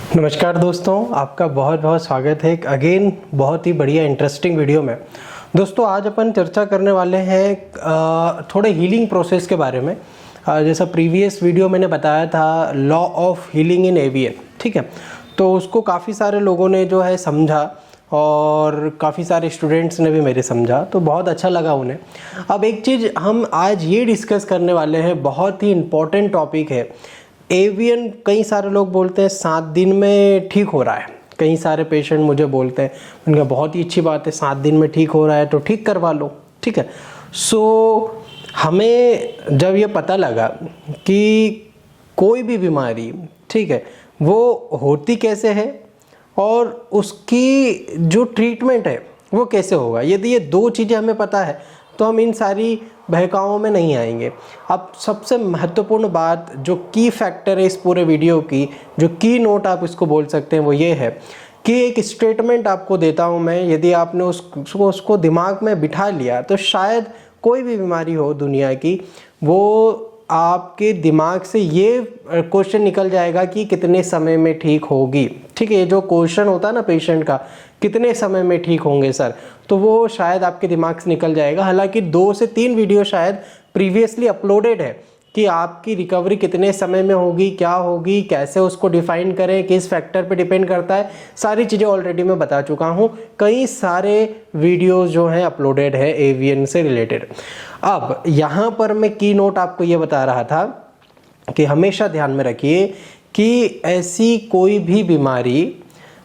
नमस्कार दोस्तों, आपका बहुत बहुत स्वागत है एक अगेन बहुत ही बढ़िया इंटरेस्टिंग वीडियो में। दोस्तों आज अपन चर्चा करने वाले हैं थोड़े हीलिंग प्रोसेस के बारे में। जैसा प्रीवियस वीडियो मैंने बताया था law of healing in avian, ठीक है। तो उसको काफ़ी सारे लोगों ने जो है समझा और काफ़ी सारे स्टूडेंट्स ने भी मेरे समझा, तो बहुत अच्छा लगा उन्हें। अब एक चीज़ हम आज ये डिस्कस करने वाले हैं, बहुत ही इम्पोर्टेंट टॉपिक है एवियन। कई सारे लोग बोलते हैं 7 दिन में ठीक हो रहा है। कई सारे पेशेंट मुझे बोलते हैं, उनका बहुत ही अच्छी बात है, 7 दिन में ठीक हो रहा है तो ठीक करवा लो, ठीक है। सो हमें जब ये पता लगा कि कोई भी बीमारी, ठीक है, वो होती कैसे है और उसकी जो ट्रीटमेंट है वो कैसे होगा, यदि ये 2 चीज़ें हमें पता है तो हम इन सारी बहकाओं में नहीं आएंगे। अब सबसे महत्वपूर्ण बात, जो की फैक्टर है इस पूरे वीडियो की, जो की नोट आप इसको बोल सकते हैं, वो ये है कि एक स्टेटमेंट आपको देता हूं मैं, यदि आपने उसको दिमाग में बिठा लिया तो शायद कोई भी बीमारी हो दुनिया की, वो आपके दिमाग से ये क्वेश्चन निकल जाएगा कि कितने समय में ठीक होगी, ठीक है। ये जो क्वेश्चन होता है ना पेशेंट का, कितने समय में ठीक होंगे सर, तो वो शायद आपके दिमाग से निकल जाएगा। हालांकि 2 से 3 वीडियो शायद प्रीवियसली अपलोडेड है कि आपकी रिकवरी कितने समय में होगी, क्या होगी, कैसे उसको डिफाइन करें, किस फैक्टर पे डिपेंड करता है, सारी चीज़ें ऑलरेडी मैं बता चुका हूँ। कई सारे वीडियोस जो हैं अपलोडेड है एवियन से रिलेटेड। अब यहाँ पर मैं की नोट आपको ये बता रहा था कि हमेशा ध्यान में रखिए कि ऐसी कोई भी बीमारी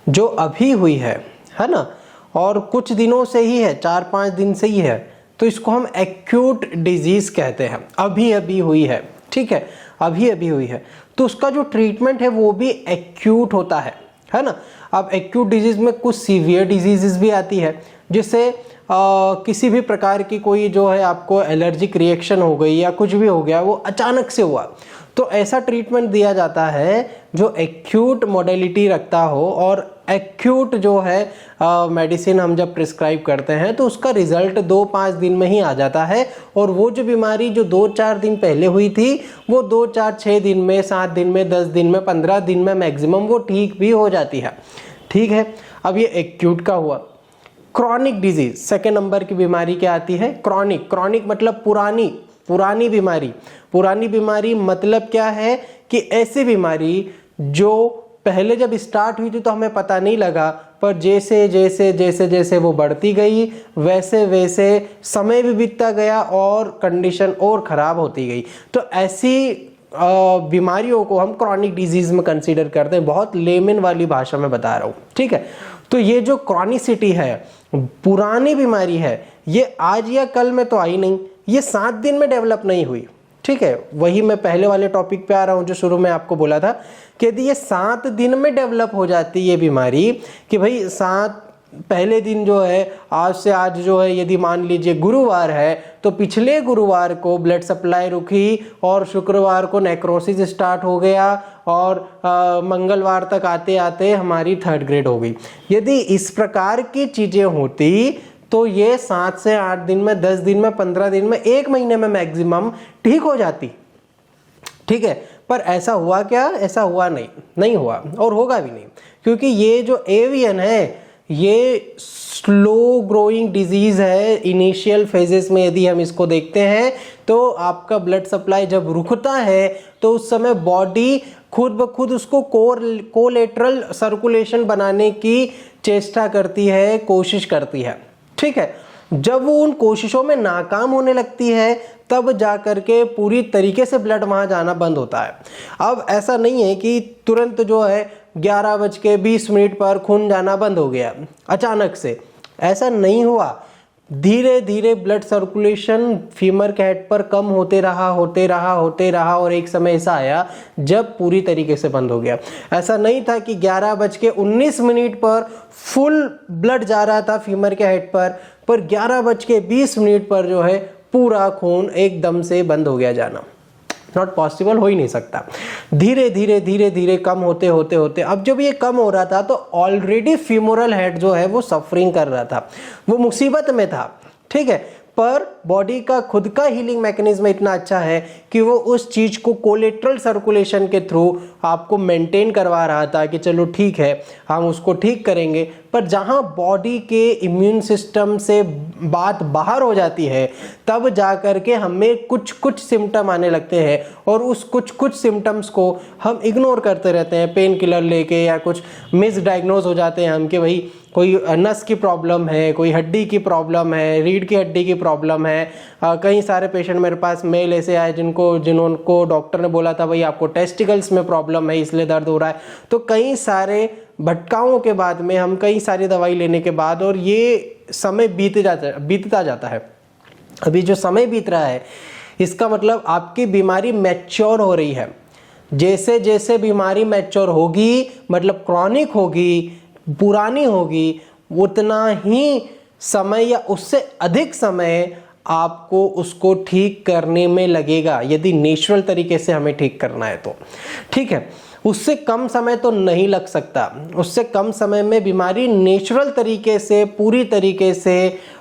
जो अभी हुई है ना, और कुछ दिनों से ही है, 4-5 दिन से ही है, तो इसको हम एक्यूट डिजीज़ कहते हैं। अभी अभी हुई है, ठीक है, अभी अभी हुई है, तो उसका जो ट्रीटमेंट है वो भी एक्यूट होता है ना। अब एक्यूट डिजीज़ में कुछ सीवियर डिजीज़ भी आती है, जिससे किसी भी प्रकार की कोई जो है आपको एलर्जिक रिएक्शन हो गई या कुछ भी हो गया, वो अचानक से हुआ, तो ऐसा ट्रीटमेंट दिया जाता है जो एक्यूट मोडेलिटी रखता हो। और एक्यूट जो है मेडिसिन हम जब प्रिस्क्राइब करते हैं तो उसका रिजल्ट 2-5 दिन में ही आ जाता है। और वो जो बीमारी जो 2-4 दिन पहले हुई थी, वो 2-4-6 दिन में, 7 दिन में, 10 दिन में, 15 दिन में मैक्सिमम वो ठीक भी हो जाती है, ठीक है। अब ये एक्यूट का हुआ। क्रॉनिक डिजीज, सेकेंड नंबर की बीमारी क्या आती है? क्रॉनिक। क्रॉनिक मतलब पुरानी बीमारी। पुरानी बीमारी मतलब क्या है कि ऐसी बीमारी जो पहले जब स्टार्ट हुई थी तो हमें पता नहीं लगा, पर जैसे जैसे जैसे जैसे वो बढ़ती गई वैसे वैसे समय भी बीतता गया और कंडीशन और ख़राब होती गई। तो ऐसी बीमारियों को हम क्रॉनिक डिजीज में कंसीडर करते हैं। बहुत लेमन वाली भाषा में बता रहा हूँ, ठीक है। तो ये जो क्रॉनिसिटी है, पुरानी बीमारी है, ये आज या कल में तो आई नहीं, ये 7 दिन में डेवलप नहीं हुई, ठीक है। वही मैं पहले वाले टॉपिक पे आ रहा हूँ जो शुरू में आपको बोला था कि यदि ये 7 दिन में डेवलप हो जाती है ये बीमारी, कि भाई 7 पहले दिन जो है, आज से आज जो है, यदि मान लीजिए गुरुवार है तो पिछले गुरुवार को ब्लड सप्लाई रुकी और शुक्रवार को नेक्रोसिस स्टार्ट हो गया और मंगलवार तक आते आते हमारी 3rd ग्रेड हो गई। यदि इस प्रकार की चीज़ें होती तो ये 7 से 8 दिन में, 10 दिन में, 15 दिन में, 1 महीने में मैक्सिमम ठीक हो जाती, ठीक है। पर ऐसा हुआ क्या? ऐसा हुआ नहीं हुआ और होगा भी नहीं, क्योंकि ये जो एवियन है ये स्लो ग्रोइंग डिजीज है। इनिशियल फेजेस में यदि हम इसको देखते हैं तो आपका ब्लड सप्लाई जब रुकता है तो उस समय बॉडी खुद ब खुद उसको कोलेटरल सर्कुलेशन बनाने की चेष्टा करती है, कोशिश करती है, ठीक है। जब वो उन कोशिशों में नाकाम होने लगती है तब जाकर के पूरी तरीके से ब्लड वहाँ जाना बंद होता है। अब ऐसा नहीं है कि तुरंत जो है 11:20 पर खून जाना बंद हो गया अचानक से, ऐसा नहीं हुआ। धीरे धीरे ब्लड सर्कुलेशन फीमर के हेड पर कम होते रहा और एक समय ऐसा आया जब पूरी तरीके से बंद हो गया। ऐसा नहीं था कि 11:19 पर फुल ब्लड जा रहा था फीमर के हेड पर 11:20 पर जो है पूरा खून एकदम से बंद हो गया जाना। नॉट पॉसिबल, हो ही नहीं सकता। धीरे धीरे कम होते अब जब ये कम हो रहा था तो ऑलरेडी फीमोरल हेड जो है वो सफरिंग कर रहा था, वो मुसीबत में था, ठीक है। पर बॉडी का खुद का हीलिंग मैकेनिज्म इतना अच्छा है कि वो उस चीज़ को कोलेट्रल सर्कुलेशन के थ्रू आपको मेंटेन करवा रहा था कि चलो ठीक है हम उसको ठीक करेंगे। पर जहाँ बॉडी के इम्यून सिस्टम से बात बाहर हो जाती है तब जा कर के हमें कुछ कुछ सिम्टम आने लगते हैं और उस कुछ कुछ सिम्टम्स को हम इग्नोर करते रहते हैं पेन किलर लेके, या कुछ मिसडायग्नोज हो जाते हैं हम कि भाई कोई नस की प्रॉब्लम है, कोई हड्डी की प्रॉब्लम है, रीढ़ की हड्डी की प्रॉब्लम है। कई सारे पेशेंट मेरे पास मेल ऐसे आए जिनको डॉक्टर ने बोला था भाई आपको टेस्टिकल्स में प्रॉब्लम है इसलिए दर्द हो रहा है। तो कई सारे भटकाओं के बाद में हम कई सारी दवाई लेने के बाद और ये समय बीतता जाता है। अभी जो समय बीत रहा है इसका मतलब आपकी बीमारी मैच्योर हो रही है। जैसे जैसे बीमारी मैच्योर होगी मतलब क्रॉनिक होगी, पुरानी होगी, उतना ही समय या उससे अधिक समय आपको उसको ठीक करने में लगेगा यदि नेचुरल तरीके से हमें ठीक करना है तो। ठीक है, उससे कम समय तो नहीं लग सकता। उससे कम समय में बीमारी नेचुरल तरीके से पूरी तरीके से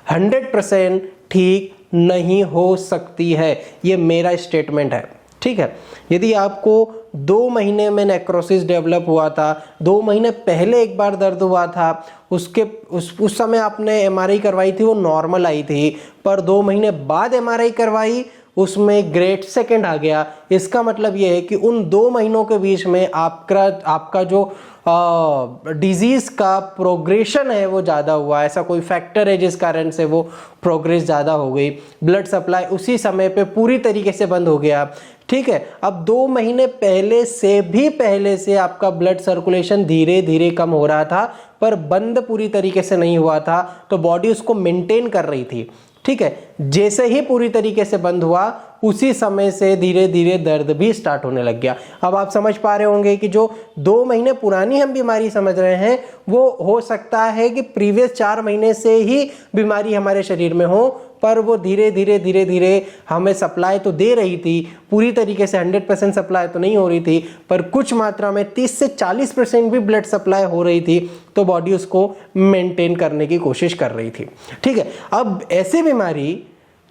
100% ठीक नहीं हो सकती है। ये मेरा स्टेटमेंट है। ठीक है, यदि आपको 2 महीने में नेक्रोसिस डेवलप हुआ था, 2 महीने पहले एक बार दर्द हुआ था, उस समय आपने एमआरआई करवाई थी, वो नॉर्मल आई थी, पर 2 महीने बाद एमआरआई करवाई उसमें ग्रेड सेकंड आ गया। इसका मतलब ये है कि उन 2 महीनों के बीच में आपका जो डिजीज का प्रोग्रेशन है वो ज़्यादा हुआ। ऐसा कोई फैक्टर है जिस कारण से वो प्रोग्रेस ज़्यादा हो गई। ब्लड सप्लाई उसी समय पे पूरी तरीके से बंद हो गया। ठीक है, अब 2 महीने पहले से आपका ब्लड सर्कुलेशन धीरे धीरे कम हो रहा था पर बंद पूरी तरीके से नहीं हुआ था, तो बॉडी उसको मेंटेन कर रही थी। ठीक है, जैसे ही पूरी तरीके से बंद हुआ उसी समय से धीरे धीरे दर्द भी स्टार्ट होने लग गया। अब आप समझ पा रहे होंगे कि जो 2 महीने पुरानी हम बीमारी समझ रहे हैं वो हो सकता है कि प्रीवियस 4 महीने से ही बीमारी हमारे शरीर में हो, पर वो धीरे धीरे हमें सप्लाई तो दे रही थी, पूरी तरीके से 100% सप्लाई तो नहीं हो रही थी, पर कुछ मात्रा में 30 से 40% भी ब्लड सप्लाई हो रही थी, तो बॉडी उसको मेंटेन करने की कोशिश कर रही थी। ठीक है, अब ऐसी बीमारी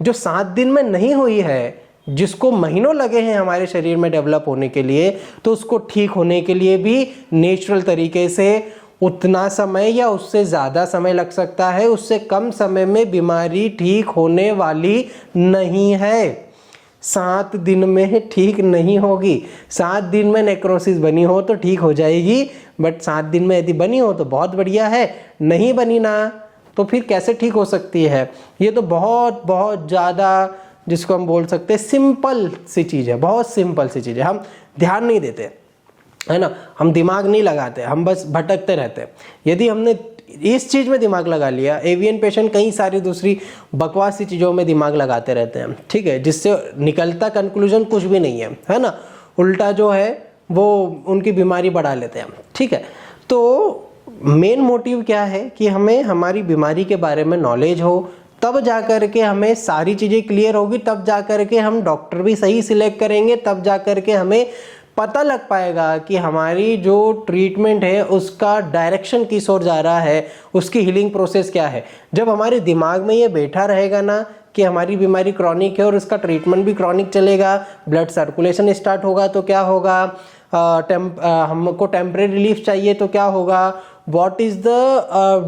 जो 7 दिन में नहीं हुई है, जिसको महीनों लगे हैं हमारे शरीर में डेवलप होने के लिए, तो उसको ठीक होने के लिए भी नेचुरल तरीके से उतना समय या उससे ज़्यादा समय लग सकता है। उससे कम समय में बीमारी ठीक होने वाली नहीं है। 7 दिन में ठीक नहीं होगी। 7 दिन में नेक्रोसिस बनी हो तो ठीक हो जाएगी, बट 7 दिन में यदि बनी हो तो बहुत बढ़िया है, नहीं बनी ना तो फिर कैसे ठीक हो सकती है। ये तो बहुत बहुत ज़्यादा जिसको हम बोल सकते हैं सिंपल सी चीज़ है, बहुत सिंपल सी चीज़ है। हम ध्यान नहीं देते है ना, हम दिमाग नहीं लगाते, हम बस भटकते रहते हैं। यदि हमने इस चीज़ में दिमाग लगा लिया, एवियन पेशेंट कई सारी दूसरी बकवास सी चीज़ों में दिमाग लगाते रहते हैं। ठीक है, जिससे निकलता कंक्लूजन कुछ भी नहीं है ना, उल्टा जो है वो उनकी बीमारी बढ़ा लेते हैं। ठीक है, तो मेन मोटिव क्या है कि हमें हमारी बीमारी के बारे में नॉलेज हो, तब जा कर के हमें सारी चीज़ें क्लियर होगी, तब जा कर के हम डॉक्टर भी सही सिलेक्ट करेंगे, तब जा कर के हमें पता लग पाएगा कि हमारी जो ट्रीटमेंट है उसका डायरेक्शन किस ओर जा रहा है, उसकी हीलिंग प्रोसेस क्या है। जब हमारे दिमाग में ये बैठा रहेगा ना कि हमारी बीमारी क्रॉनिक है और उसका ट्रीटमेंट भी क्रॉनिक चलेगा, ब्लड सर्कुलेशन स्टार्ट होगा तो क्या होगा, हमको टेम्परेरी रिलीफ चाहिए तो क्या होगा, what is the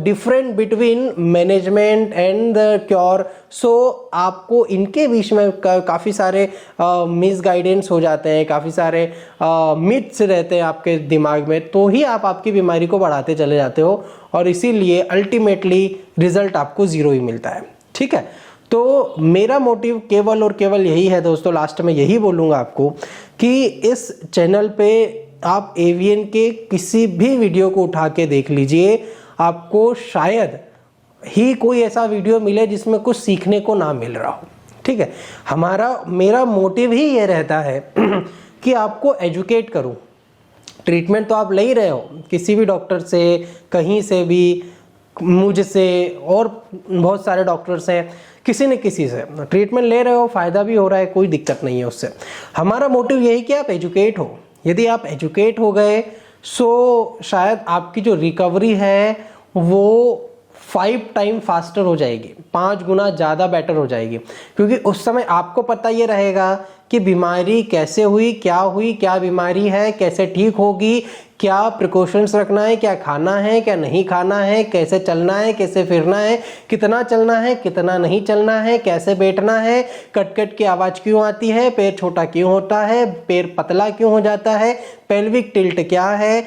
difference between management and the cure। सो आपको इनके बीच में काफ़ी सारे मिस गाइडेंस हो जाते हैं, काफ़ी सारे मिथ्स रहते हैं आपके दिमाग में, तो ही आप आपकी बीमारी को बढ़ाते चले जाते हो और इसीलिए अल्टीमेटली रिजल्ट आपको 0 ही मिलता है। ठीक है, तो मेरा मोटिव केवल और केवल यही है दोस्तों, लास्ट में यही बोलूँगा आपको कि इस चैनल पे आप एवियन के किसी भी वीडियो को उठा के देख लीजिए, आपको शायद ही कोई ऐसा वीडियो मिले जिसमें कुछ सीखने को ना मिल रहा हो। ठीक है, मेरा मोटिव ही ये रहता है कि आपको एजुकेट करूं। ट्रीटमेंट तो आप ले ही रहे हो किसी भी डॉक्टर से, कहीं से भी, मुझसे और बहुत सारे डॉक्टर्स हैं, किसी न किसी से ट्रीटमेंट ले रहे हो, फ़ायदा भी हो रहा है, कोई दिक्कत नहीं है उससे। हमारा मोटिव यही कि आप एजुकेट हो। यदि आप एजुकेट हो गए सो शायद आपकी जो रिकवरी है वो 5 टाइम फास्टर हो जाएगी, 5 गुना ज़्यादा बेटर हो जाएगी। क्योंकि उस समय आपको पता ये रहेगा कि बीमारी कैसे हुई, क्या बीमारी है, कैसे ठीक होगी, क्या प्रिकॉशंस रखना है, क्या खाना है, क्या नहीं खाना है, कैसे चलना है, कैसे फिरना है, कितना चलना है, कितना नहीं चलना है, कैसे बैठना है, कट कट की आवाज़ क्यों आती है, पैर छोटा क्यों होता है, पैर पतला क्यों हो जाता है, पेल्विक टिल्ट क्या है,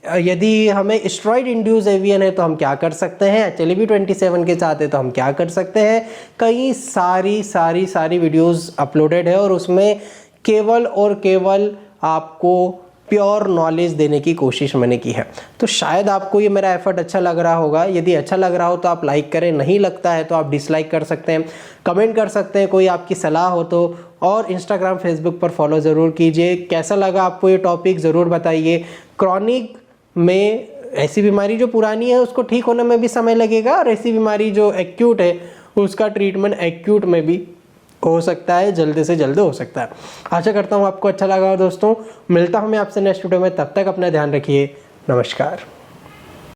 यदि हमें स्टेरॉइड इंड्यूस एवियन है तो हम क्या कर सकते हैं, HLA-B27 के साथ है तो हम क्या कर सकते हैं। कई सारी वीडियोस अपलोडेड है और उसमें केवल और केवल आपको प्योर नॉलेज देने की कोशिश मैंने की है। तो शायद आपको ये मेरा एफर्ट अच्छा लग रहा होगा। यदि अच्छा लग रहा हो तो आप लाइक करें, नहीं लगता है तो आप डिसलाइक कर सकते हैं, कमेंट कर सकते हैं, कोई आपकी सलाह हो तो। और इंस्टाग्राम फेसबुक पर फॉलो ज़रूर कीजिए। कैसा लगा आपको ये टॉपिक ज़रूर बताइए। क्रॉनिक में ऐसी बीमारी जो पुरानी है उसको ठीक होने में भी समय लगेगा, और ऐसी बीमारी जो एक्यूट है उसका ट्रीटमेंट एक्यूट में भी हो सकता है, जल्द से जल्द हो सकता है। आशा करता हूँ आपको अच्छा लगा दोस्तों। मिलता हूँ मैं आपसे नेक्स्ट वीडियो में, तब तक अपना ध्यान रखिए। नमस्कार।